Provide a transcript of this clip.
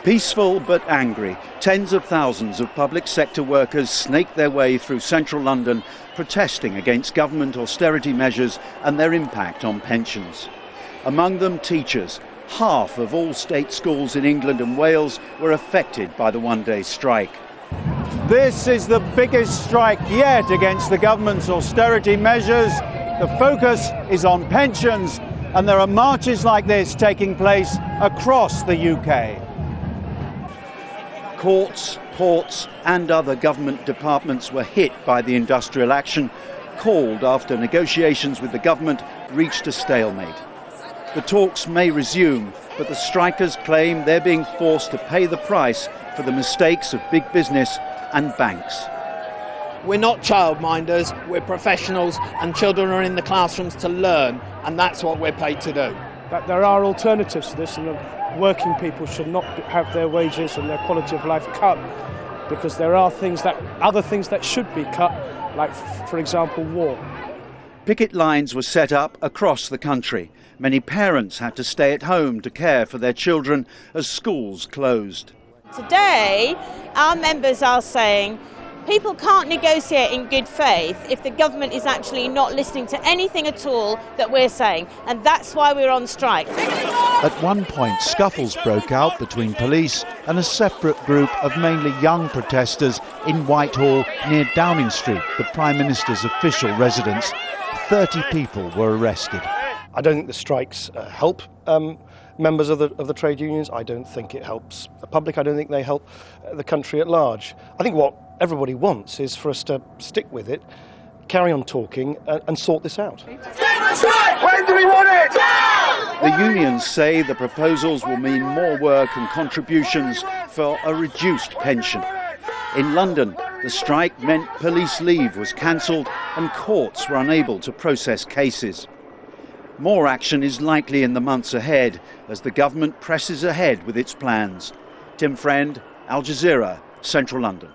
Peaceful but angry, tens of thousands of public sector workers snaked their way through central London, protesting against government austerity measures and their impact on pensions. Among them, teachers. Half of all state schools in England and Wales were affected by the one-day strike. This is the biggest strike yet against the government's austerity measures. The focus is on pensions, and there are marches like this taking place across the UK. Courts, ports and other government departments were hit by the industrial action, called after negotiations with the government reached a stalemate. The talks may resume, but the strikers claim they're being forced to pay the price for the mistakes of big business and banks. We're not childminders, we're professionals, and children are in the classrooms to learn, and that's what we're paid to do. That there are alternatives to this, and working people should not have their wages and their quality of life cut, because there are other things that should be cut, like, for example, war. Picket lines were set up across the country. Many parents had to stay at home to care for their children as schools closed. Today, our members are saying people can't negotiate in good faith if the government is actually not listening to anything at all that we're saying, and that's why we're on strike. At one point, scuffles broke out between police and a separate group of mainly young protesters in Whitehall near Downing Street, the Prime Minister's official residence. 30 people were arrested. I don't think the strikes help members of the trade unions. I don't think it helps the public. I don't think they help the country at large. I think what everybody wants is for us to stick with it, carry on talking and sort this out. When do we want it? Now! The unions say the proposals will mean more work and contributions for a reduced pension. In London, the strike meant police leave was cancelled and courts were unable to process cases. More action is likely in the months ahead as the government presses ahead with its plans. Tim Friend, Al Jazeera, Central London.